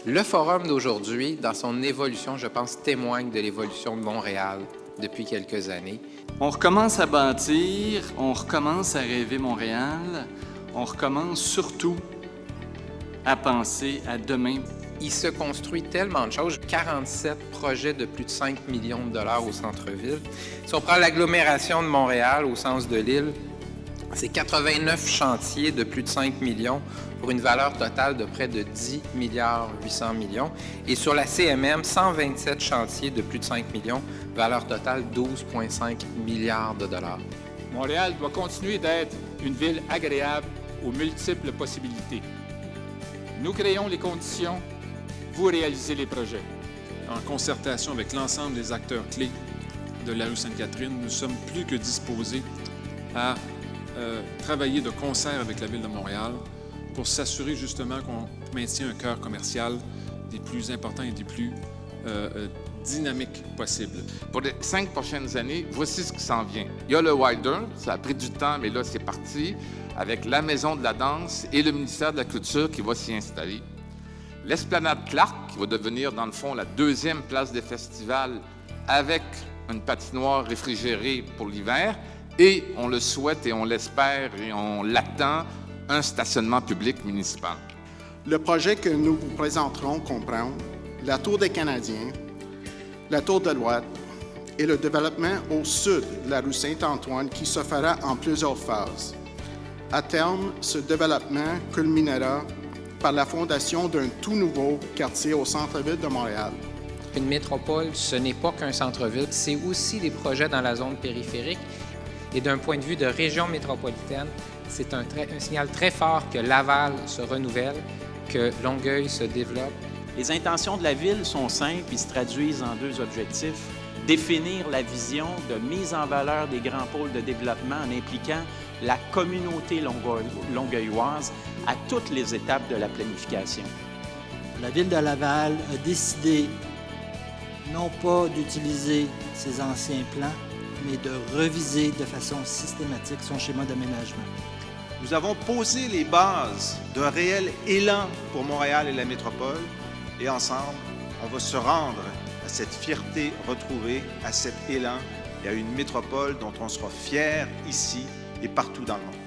Le forum d'aujourd'hui, dans son évolution, je pense, témoigne de l'évolution de Montréal depuis quelques années. On recommence à bâtir, on recommence à rêver Montréal, on recommence surtout à penser à demain. Il se construit tellement de choses, 47 projets de plus de 5 millions de dollars au centre-ville. Si on prend l'agglomération de Montréal au sens de l'île, c'est 89 chantiers de plus de 5 millions pour une valeur totale de près de 10 milliards 800 millions. Et sur la CMM, 127 chantiers de plus de 5 millions, valeur totale 12,5 milliards de dollars. Montréal doit continuer d'être une ville agréable aux multiples possibilités. Nous créons les conditions, vous réalisez les projets. En concertation avec l'ensemble des acteurs clés de la rue Sainte-Catherine, nous sommes plus que disposés à travailler de concert avec la Ville de Montréal pour s'assurer justement qu'on maintient un cœur commercial des plus importants et des plus dynamiques possibles. Pour les 5 prochaines années, voici ce qui s'en vient. Il y a le Wilder, ça a pris du temps, mais là, c'est parti, avec la Maison de la danse et le ministère de la Culture qui va s'y installer. L'Esplanade Clark, qui va devenir, dans le fond, la deuxième place des festivals avec une patinoire réfrigérée pour l'hiver. Et on le souhaite et on l'espère et on l'attend, un stationnement public municipal. Le projet que nous vous présenterons comprend la Tour des Canadiens, la Tour de l'Ouest et le développement au sud de la rue Saint-Antoine qui se fera en plusieurs phases. À terme, ce développement culminera par la fondation d'un tout nouveau quartier au centre-ville de Montréal. Une métropole, ce n'est pas qu'un centre-ville, c'est aussi des projets dans la zone périphérique. Et d'un point de vue de région métropolitaine, c'est un signal très fort que Laval se renouvelle, que Longueuil se développe. Les intentions de la Ville sont simples et se traduisent en 2 objectifs. Définir la vision de mise en valeur des grands pôles de développement en impliquant la communauté longueuilloise à toutes les étapes de la planification. La Ville de Laval a décidé non pas d'utiliser ses anciens plans, mais de reviser de façon systématique son schéma d'aménagement. Nous avons posé les bases d'un réel élan pour Montréal et la métropole, et ensemble, on va se rendre à cette fierté retrouvée, à cet élan et à une métropole dont on sera fier ici et partout dans le monde.